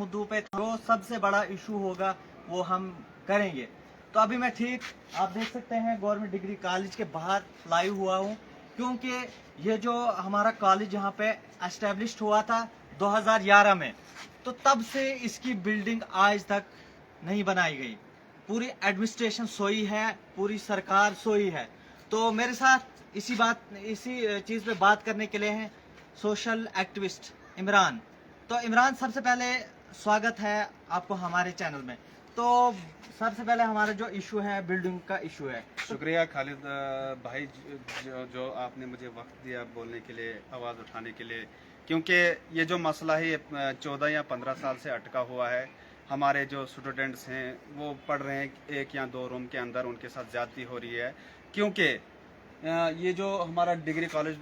मुद्दों पे जो सबसे बड़ा इशू होगा वो हम करेंगे। तो अभी मैं ठीक आप देख सकते हैं गवर्नमेंट डिग्री कॉलेज के बाहर लाइव हुआ हूँ, क्योंकि ये जो हमारा कॉलेज यहाँ पे एस्टेब्लिश्ड हुआ था 2011 में, तो तब से इसकी बिल्डिंग आज तक नहीं बनाई गई। पूरी एडमिनिस्ट्रेशन सोई है, पूरी सरकार सोई है। तो मेरे साथ इसी चीज़ पे बात करने के लिए हैं सोशल एक्टिविस्ट इमरान। तो इमरान, सबसे पहले स्वागत है आपको हमारे चैनल में। तो सबसे पहले हमारा जो इशू है बिल्डिंग का इशू है। शुक्रिया खालिद भाई जो आपने मुझे वक्त दिया बोलने के लिए, आवाज़ उठाने के लिए, क्योंकि ये जो मसला है 14 या 15 साल से अटका हुआ है। हमारे जो स्टूडेंट्स हैं वो पढ़ रहे हैं एक या दो रूम के अंदर, उनके साथ ज़्यादती हो रही है। क्योंकि ये जो हमारा डिग्री कॉलेज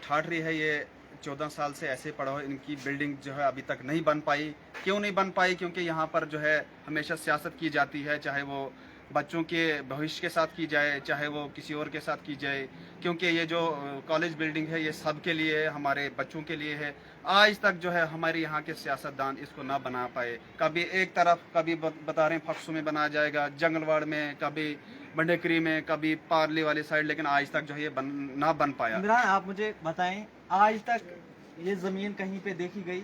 ठाठरी है, ये 14 साल से ऐसे पड़ा हो, इनकी बिल्डिंग जो है अभी तक नहीं बन पाई। क्यों नहीं बन पाई? क्योंकि यहाँ पर जो है हमेशा सियासत की जाती है, चाहे वो बच्चों के भविष्य के साथ की जाए, चाहे वो किसी और के साथ की जाए। क्योंकि ये जो कॉलेज बिल्डिंग है ये सब के लिए है, हमारे बच्चों के लिए है। आज तक जो है हमारे यहाँ के सियासतदान इसको ना बना पाए। कभी एक तरफ, कभी बता रहे हैं फक्सू में बनाया जाएगा, जंगलवाड़ में, कभी बंडेकरी में, कभी पार्ले वाली साइड, लेकिन आज तक जो है ये ना बन पाया। इमरान, आप मुझे बताएं, आज तक ये जमीन कहीं पे देखी गई?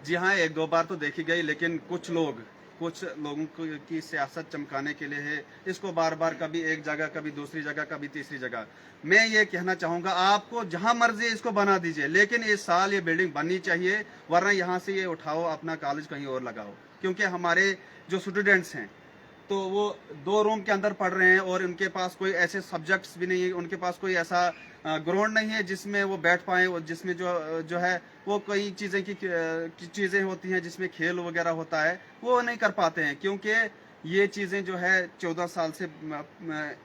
जी हाँ, एक दो बार तो देखी गई, लेकिन कुछ लोगों की सियासत चमकाने के लिए है, इसको बार बार कभी एक जगह, कभी दूसरी जगह, कभी तीसरी जगह। मैं ये कहना चाहूँगा, आपको जहाँ मर्जी इसको बना दीजिए, लेकिन इस साल ये बिल्डिंग बननी चाहिए, वरना यहाँ से ये उठाओ, अपना कॉलेज कहीं और लगाओ। क्योंकि हमारे जो स्टूडेंट्स हैं तो वो 2 रूम के अंदर पढ़ रहे हैं और उनके पास कोई ऐसे सब्जेक्ट्स भी नहीं है, उनके पास कोई ऐसा ग्राउंड नहीं है जिसमें वो बैठ पाए, और जिसमें जो है वो कई चीज़ें की चीज़ें होती हैं जिसमें खेल वगैरह होता है, वो नहीं कर पाते हैं। क्योंकि ये चीज़ें जो है 14 साल से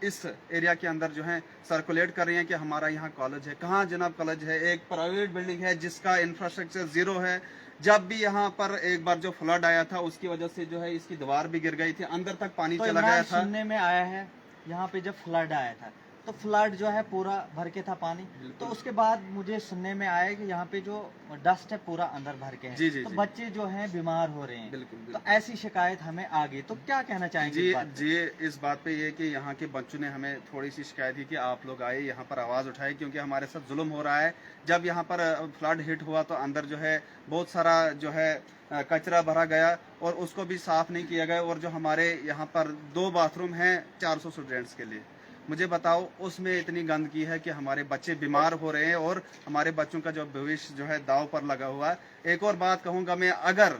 इस एरिया के अंदर जो है सर्कुलेट कर रही हैं कि हमारा यहाँ कॉलेज है। कहाँ जनाब कॉलेज है? एक प्राइवेट बिल्डिंग है जिसका इंफ्रास्ट्रक्चर ज़ीरो है। जब भी यहाँ पर एक बार जो फ्लड आया था उसकी वजह से जो है इसकी दीवार भी गिर गई थी, अंदर तक पानी चला गया था। सुनने में आया है यहाँ पे जब फ्लड आया था तो फ्लड जो है पूरा भर के था पानी, तो उसके बाद मुझे सुनने में आया कि यहाँ पे जो डस्ट है पूरा अंदर भर के है। जी, जी, तो जी। बच्चे जो हैं बीमार हो रहे हैं। बिल्कुल। तो ऐसी शिकायत हमें आ गई, तो क्या कहना चाहेंगे जी इस बात पे? जी, इस बात पे ये कि यहाँ के बच्चों ने हमें थोड़ी सी शिकायत की कि आप लोग आए यहाँ पर आवाज़ उठाए, क्योंकि हमारे साथ जुल्म हो रहा है। जब यहाँ पर फ्लड हिट हुआ तो अंदर जो है बहुत सारा जो है कचरा भरा गया और उसको भी साफ नहीं किया गया। और जो हमारे यहाँ पर 2 बाथरूम हैं 400 स्टूडेंट्स के लिए, मुझे बताओ उसमें इतनी गंदगी है कि हमारे बच्चे बीमार हो रहे हैं और हमारे बच्चों का जो भविष्य जो है दाव पर लगा हुआ है। एक और बात कहूँगा मैं, अगर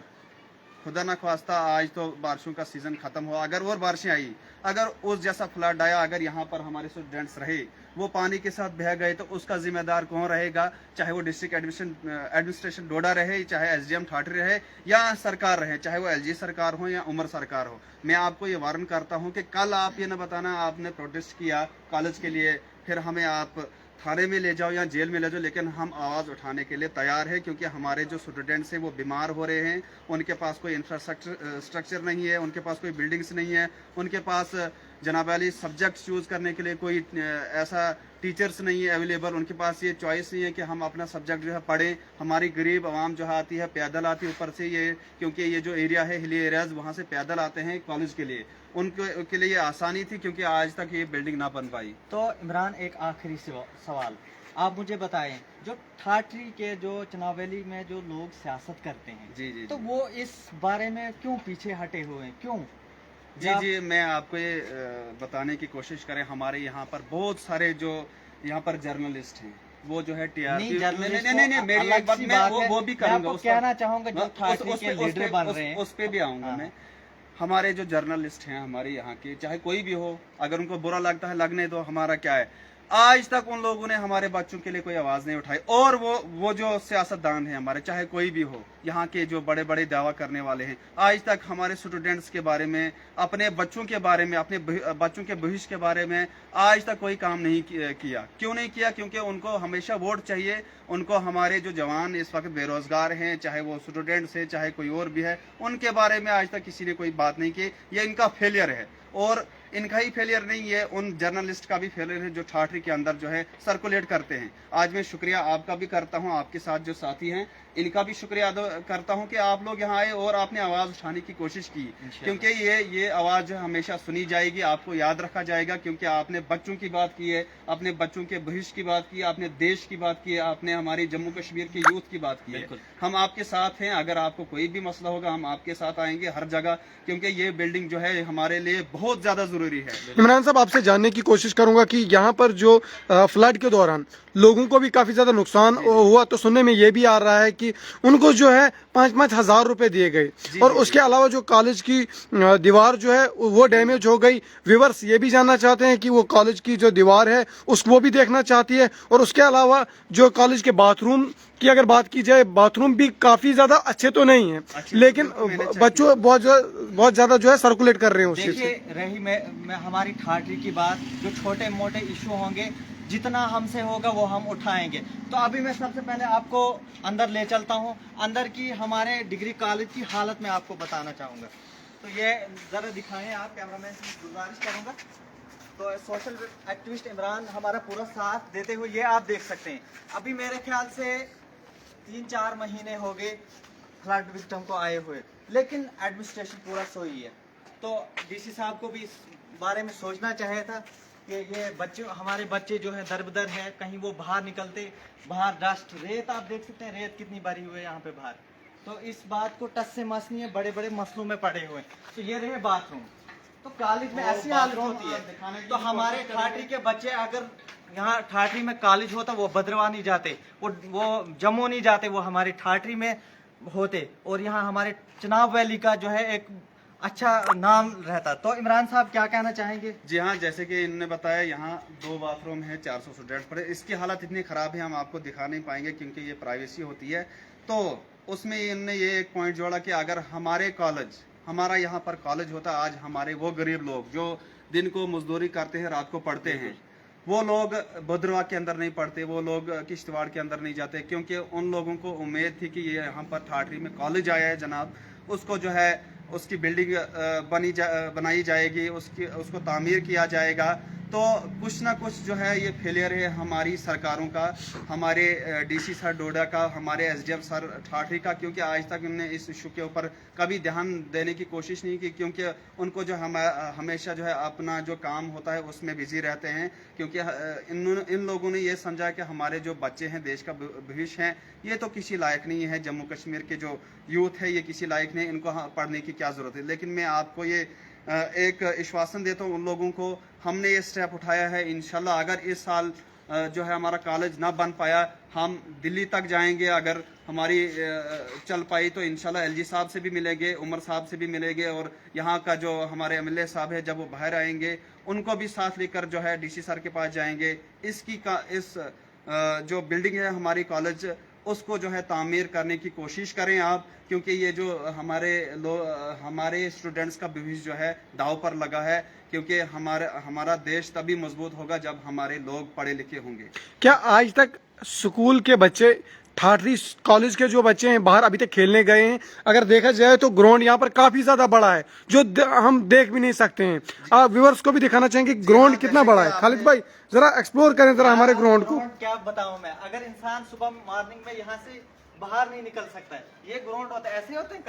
खुदा न ख्वास्ता आज तो बारिशों का सीजन खत्म हुआ, अगर और बारिशें आई, अगर उस जैसा फ्लड आया, अगर यहाँ पर हमारे स्टूडेंट्स रहे, वो पानी के साथ बह गए, तो उसका जिम्मेदार कौन रहेगा? चाहे वो डिस्ट्रिक्ट एडमिनिस्ट्रेशन डोडा रहे, चाहे एसडीएम ठाठरी रहे, या सरकार रहे, चाहे वो एलजी सरकार हो या उमर सरकार हो। मैं आपको ये वार्न करता हूँ कि कल आप ये न बताना आपने प्रोटेस्ट किया कॉलेज के लिए, फिर हमें आप थाने में ले जाओ या जेल में ले जाओ, लेकिन हम आवाज़ उठाने के लिए तैयार है। क्योंकि हमारे जो स्टूडेंट्स हैं वो बीमार हो रहे हैं, उनके पास कोई इंफ्रास्ट्रक्चर नहीं है, उनके पास कोई बिल्डिंग्स नहीं है, उनके पास जनाब वाली सब्जेक्ट चूज़ करने के लिए कोई ऐसा टीचर्स नहीं है अवेलेबल, उनके पास ये चॉइस नहीं है कि हम अपना सब्जेक्ट जो है पढ़ें। हमारी गरीब आवाम जो है आती है पैदल आती है ऊपर से, ये क्योंकि ये जो एरिया है हिली एरियाज, वहाँ से पैदल आते हैं कॉलेज के लिए, उनके लिए आसानी थी, क्योंकि आज तक ये बिल्डिंग ना बन पाई। तो इमरान, एक आखिरी सवाल आप मुझे बताएं, जो ठाठरी के जो चनावेली में जो लोग सियासत करते हैं, जी, तो वो इस बारे में क्यों पीछे हटे हुए हैं, क्यों? जी, मैं आपको ये बताने की कोशिश करें, हमारे यहाँ पर बहुत सारे जो यहाँ पर जर्नलिस्ट हैं, वो जो है टीआरपी नहीं, मेरी एक बात मैं वो भी करूँगा, कहना चाहूँगा जो ठाठरी के लीडर बन रहे हैं उस पे भी आऊँगा मैं। हमारे जो जर्नलिस्ट हैं हमारे यहाँ के, चाहे कोई भी हो, अगर उनको बुरा लगता है लगने दो, हमारा क्या है। आज तक उन लोगों ने हमारे बच्चों के लिए कोई आवाज़ नहीं उठाई। और वो जो सियासतदान हैं हमारे, चाहे कोई भी हो, यहाँ के जो बड़े बड़े दावा करने वाले हैं, आज तक हमारे स्टूडेंट्स के बारे में, अपने बच्चों के बारे में, अपने बच्चों के भविष्य के बारे में आज तक कोई काम नहीं किया। क्यों नहीं किया? क्योंकि उनको हमेशा वोट चाहिए। उनको हमारे जो जवान इस वक्त बेरोजगार हैं, चाहे वो स्टूडेंट्स हैं, चाहे कोई और भी है, उनके बारे में आज तक किसी ने कोई बात नहीं की। ये इनका फेलियर है, और इनका ही फेलियर नहीं है, उन जर्नलिस्ट का भी फेलियर है जो ठाठरी के अंदर जो है सर्कुलेट करते हैं। आज मैं शुक्रिया आपका भी करता हूं, आपके साथ जो साथी हैं, इनका भी शुक्रिया अदा करता हूं कि आप लोग यहाँ आए और आपने आवाज़ उठाने की कोशिश की, क्योंकि ये आवाज़ हमेशा सुनी जाएगी, आपको याद रखा जाएगा, क्योंकि आपने बच्चों की बात की है, अपने बच्चों के भविष्य की बात की, आपने देश की बात की है, आपने हमारे जम्मू कश्मीर के यूथ की बात की है। हम आपके साथ हैं, अगर आपको कोई भी मसला होगा हम आपके साथ आएंगे हर जगह, क्योंकि ये बिल्डिंग जो है हमारे लिए बहुत ज़्यादा ज़रूरी है। इमरान साहब, आपसे जानने की कोशिश करूंगा कि यहाँ पर जो फ्लड के दौरान लोगों को भी काफी ज्यादा नुकसान हुआ, तो सुनने में ये भी आ रहा है कि उनको जो है 5-5 हजार रुपए दिए गए, और उसके अलावा जो कॉलेज की दीवार जो है वो डैमेज हो गई। व्यूवर्स ये भी जानना चाहते हैं कि वो कॉलेज की जो दीवार है उसको भी देखना चाहती है, और उसके अलावा जो कॉलेज के बाथरूम की अगर बात की जाए, बाथरूम भी काफी ज्यादा अच्छे तो नहीं है, लेकिन बच्चों बहुत ज्यादा जो है सर्कुलेट कर रहे हैं उस चीज से। देखिए, रही मैं हमारी ठाठरी की बात, जो छोटे मोटे इशू होंगे जितना हमसे होगा वो हम उठाएंगे। तो अभी मैं सबसे पहले आपको अंदर ले चलता हूं, अंदर की हमारे डिग्री कॉलेज की हालत में आपको बताना चाहूँगा। तो ये ज़रा दिखाएं आप, कैमरामैन से गुजारिश करूँगा। तो सोशल एक्टिविस्ट इमरान हमारा पूरा साथ देते हुए ये आप देख सकते हैं। अभी मेरे ख्याल से 3-4 महीने हो गए फ्लड विक्टिम को आए हुए, लेकिन एडमिनिस्ट्रेशन पूरा सोई है। तो डीसी साहब को भी इस बारे में सोचना चाहिए था कि ये हमारे बच्चे जो है दरबदर है, कहीं वो बाहर निकलते, बाहर डस्ट, रेत आप देख सकते हैं, रेत कितनी भरी हुई है यहाँ पे बाहर। तो इस बात को टस से मस नहीं है, बड़े बड़े मसलों में पड़े हुए। तो ये रहे बाथरूम। तो कॉलेज में ऐसी हालत होती है, तो हमारे ठाठरी के बच्चे अगर यहाँ ठाठरी में कॉलेज होता वो भद्रवाह नहीं जाते, वो जम्मू नहीं जाते, वो हमारे ठाठरी में होते, और यहाँ हमारे चिनाब वैली का जो है एक अच्छा नाम रहता। तो इमरान साहब क्या कहना चाहेंगे? जी हाँ, जैसे कि इन्होंने बताया, यहाँ 2 बाथरूम है, 400 स्टूडेंट पर। इसकी हालत इतनी ख़राब है हम आपको दिखा नहीं पाएंगे क्योंकि ये प्राइवेसी होती है। तो उसमें इन्होंने ये एक पॉइंट जोड़ा कि अगर हमारा यहाँ पर कॉलेज होता, आज हमारे वो गरीब लोग जो दिन को मजदूरी करते हैं, रात को पढ़ते हैं, वो लोग भद्रवाह के अंदर नहीं पढ़ते, वो लोग किश्तवाड़ के अंदर नहीं जाते, क्योंकि उन लोगों को उम्मीद थी कि ये यहाँ पर ठाठरी में कॉलेज आया है जनाब, उसको जो है उसकी बिल्डिंग बनाई जाएगी, उसको तामीर किया जाएगा। तो कुछ ना कुछ जो है ये फेलियर है हमारी सरकारों का, हमारे डीसी सर डोडा का, हमारे एसडीएम सर ठाठरी का, क्योंकि आज तक उन्होंने इस इशू के ऊपर कभी ध्यान देने की कोशिश नहीं की, क्योंकि उनको जो हमेशा जो है अपना जो काम होता है उसमें बिजी रहते हैं, क्योंकि इन लोगों ने ये समझा कि हमारे जो बच्चे हैं, देश का भविष्य हैं, ये तो किसी लायक नहीं है, जम्मू कश्मीर के जो यूथ है ये किसी लायक नहीं, इनको पढ़ने की क्या ज़रूरत है। लेकिन मैं आपको ये एक आश्वासन देता हूँ उन लोगों को, हमने ये स्टेप उठाया है। इंशाल्लाह अगर इस साल जो है हमारा कॉलेज ना बन पाया, हम दिल्ली तक जाएंगे, अगर हमारी चल पाई तो इंशाल्लाह एलजी साहब से भी मिलेंगे, उमर साहब से भी मिलेंगे, और यहाँ का जो हमारे एमएलए साहब है जब वो बाहर आएंगे उनको भी साथ लेकर जो है डीसी सर के पास जाएंगे। इस जो बिल्डिंग है हमारी कॉलेज, उसको जो है तामीर करने की कोशिश करें आप, क्योंकि ये जो हमारे स्टूडेंट्स का भविष्य जो है दाव पर लगा है, क्योंकि हमारा देश तभी मजबूत होगा जब हमारे लोग पढ़े लिखे होंगे। क्या आज तक स्कूल के बच्चे, ठाठरी कॉलेज के जो बच्चे हैं, बाहर अभी तक खेलने गए हैं? अगर देखा जाए तो ग्राउंड यहाँ पर काफी ज्यादा बड़ा है, जो हम देख भी नहीं सकते हैं। आप व्यूअर्स को भी दिखाना चाहेंगे ग्राउंड कितना बड़ा है। खालिद भाई जरा एक्सप्लोर करें जरा हमारे ग्राउंड को। क्या बताऊं मैं, अगर इंसान सुबह मॉर्निंग में यहाँ से बाहर नहीं निकल सकता है, ये ग्राउंड होता है, ऐसे होते हैं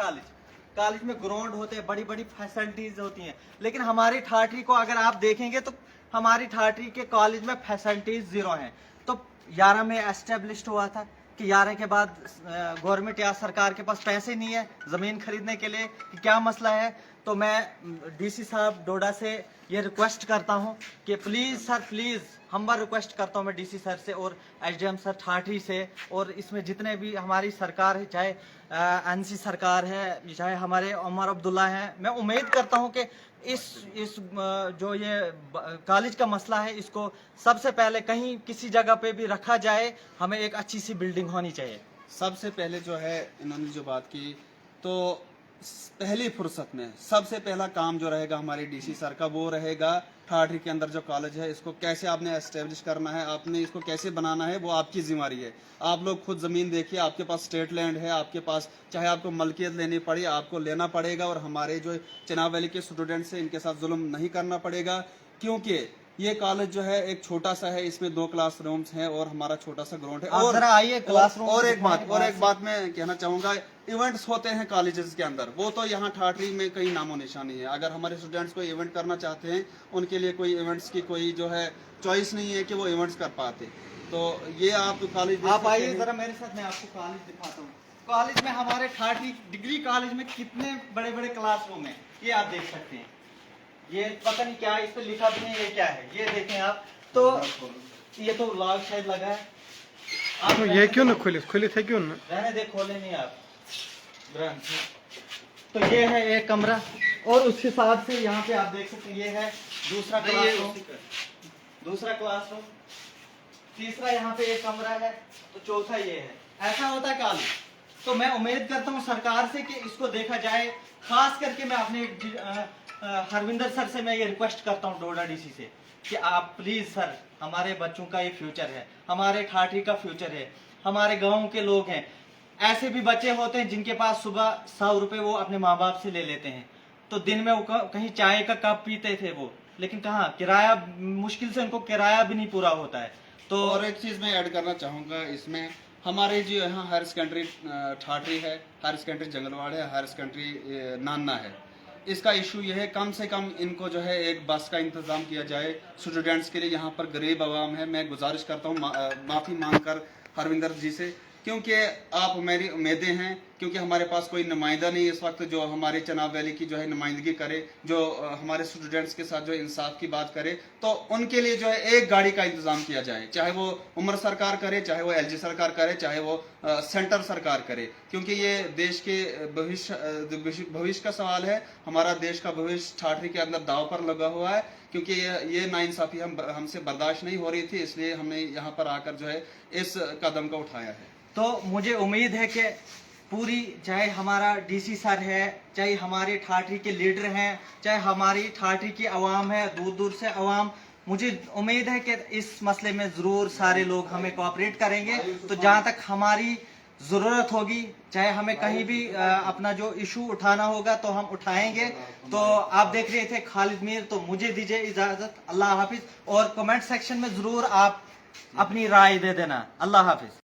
कॉलेज में ग्राउंड होते हैं, बड़ी बड़ी फैसिलिटीज होती हैं। लेकिन हमारी ठाठरी को अगर आप देखेंगे तो हमारी ठाठरी के कॉलेज में फैसिलिटीज 0 हैं। तो 11 में एस्टेब्लिश हुआ था कि 11 के बाद गवर्नमेंट या सरकार के पास पैसे नहीं है ज़मीन खरीदने के लिए, कि क्या मसला है। तो मैं डीसी साहब डोडा से ये रिक्वेस्ट करता हूँ कि please sir, please humble request करता हूँ मैं डीसी सर से और एसडीएम सर ठाठरी से, और इसमें जितने भी हमारी सरकार है, चाहे एनसी सरकार है, चाहे हमारे उमर अब्दुल्ला हैं, मैं उम्मीद करता हूँ कि इस जो ये कॉलेज का मसला है, इसको सबसे पहले कहीं किसी जगह पे भी रखा जाए। हमें एक अच्छी सी बिल्डिंग होनी चाहिए। सबसे पहले जो है इन्होंने जो बात की, तो पहली फुर्सत में सबसे पहला काम जो रहेगा हमारे डीसी सर का, वो रहेगा ठाठरी के अंदर जो कॉलेज है इसको कैसे आपने एस्टेब्लिश करना है, आपने इसको कैसे बनाना है, वो आपकी जिम्मेदारी है। आप लोग खुद ज़मीन देखिए, आपके पास स्टेट लैंड है, आपके पास चाहे आपको मलकियत लेनी पड़े आपको लेना पड़ेगा, और हमारे जो चिनाब वैली के स्टूडेंट्स हैं इनके साथ जुल्म नहीं करना पड़ेगा, क्योंकि ये कॉलेज जो है एक छोटा सा है, इसमें 2 क्लासरूम्स हैं और हमारा छोटा सा ग्राउंड है। आप और जरा आइए क्लासरूम और में एक बात दिखाएं मैं कहना चाहूंगा, इवेंट्स होते हैं कॉलेजेस के अंदर, वो तो यहाँ ठाठरी में कहीं नामो निशानी है। अगर हमारे स्टूडेंट्स कोई इवेंट करना चाहते हैं, उनके लिए कोई इवेंट्स की कोई जो है चॉइस नहीं है कि वो इवेंट्स कर पाते। तो ये आप कॉलेज आप आइए जरा मेरे साथ, मैं आपको कॉलेज दिखाता हूँ। कॉलेज में हमारे ठाठी डिग्री कॉलेज में कितने बड़े बड़े क्लासरूम हैं, ये आप देख सकते हैं। ये पता नहीं क्या इस पे लिखा भी नहीं, ये क्या है ये देखें आप। तो ये तो लॉक शायद लगा है, आप तो ये क्यों ना खुले थे क्यों ना? रहने दे, खोले नहीं आप। तो ये है एक कमरा, और उसके साथ से यहाँ पे आप देख सकते हैं ये है दूसरा क्लासरूम, तीसरा यहाँ पे एक कमरा है, तो चौथा ये है। ऐसा होता है कॉलेज। तो मैं उम्मीद करता हूँ सरकार से कि इसको देखा जाए। खास करके मैं अपने हरविंदर सर से मैं ये रिक्वेस्ट करता हूँ, डोडा डीसी से, कि आप प्लीज सर, हमारे बच्चों का ये फ्यूचर है, हमारे ठाठी का फ्यूचर है, हमारे गांव के लोग हैं। ऐसे भी बच्चे होते हैं जिनके पास सुबह 100 रुपए वो अपने माँ बाप से ले लेते हैं, तो दिन में वो कहीं चाय का कप पीते थे वो, लेकिन कहाँ किराया, मुश्किल से उनको किराया भी नहीं पूरा होता है। तो और एक चीज मैं ऐड करना चाहूंगा इसमें, हमारे जो यहाँ हायर सेकेंडरी ठाठरी है, हायर सेकेंडरी जंगलवाड़ है, हायर सेकेंडरी नान्ना है, इसका इशू ये है कम से कम इनको जो है एक बस का इंतजाम किया जाए स्टूडेंट्स के लिए। यहाँ पर गरीब आवाम है, मैं गुजारिश करता हूँ माफ़ी मांगकर हरविंदर जी से, क्योंकि आप मेरी उम्मीदें हैं, क्योंकि हमारे पास कोई नुमाइंदा नहीं इस वक्त जो हमारी चनाब वैली की जो है नुमाइंदगी करे, जो हमारे स्टूडेंट्स के साथ जो इंसाफ की बात करे, तो उनके लिए जो है एक गाड़ी का इंतजाम किया जाए, चाहे वो उम्र सरकार करे, चाहे वो एलजी सरकार करे, चाहे वो सेंटर सरकार करे, क्योंकि ये देश के भविष्य का सवाल है। हमारा देश का भविष्य ठाठरी के अंदर दाव पर लगा हुआ है, क्योंकि ये नाइंसाफी हमसे बर्दाश्त नहीं हो रही थी, इसलिए हमने यहाँ पर आकर जो है इस कदम को उठाया है। तो मुझे उम्मीद है कि पूरी, चाहे हमारा डीसी सर है, चाहे हमारे ठाठरी के लीडर हैं, चाहे हमारी ठाठरी की आवाम है, दूर दूर से आवाम, मुझे उम्मीद है कि इस मसले में ज़रूर सारे लोग हमें कोऑपरेट करेंगे। तो जहाँ तक हमारी ज़रूरत होगी, चाहे हमें कहीं भी अपना जो इशू उठाना होगा तो हम उठाएंगे। तो आप देख रहे थे खालिद मीर, तो मुझे दीजिए इजाज़त, अल्लाह हाफिज़। और कमेंट सेक्शन में ज़रूर आप अपनी राय दे देना। अल्लाह हाफिज़।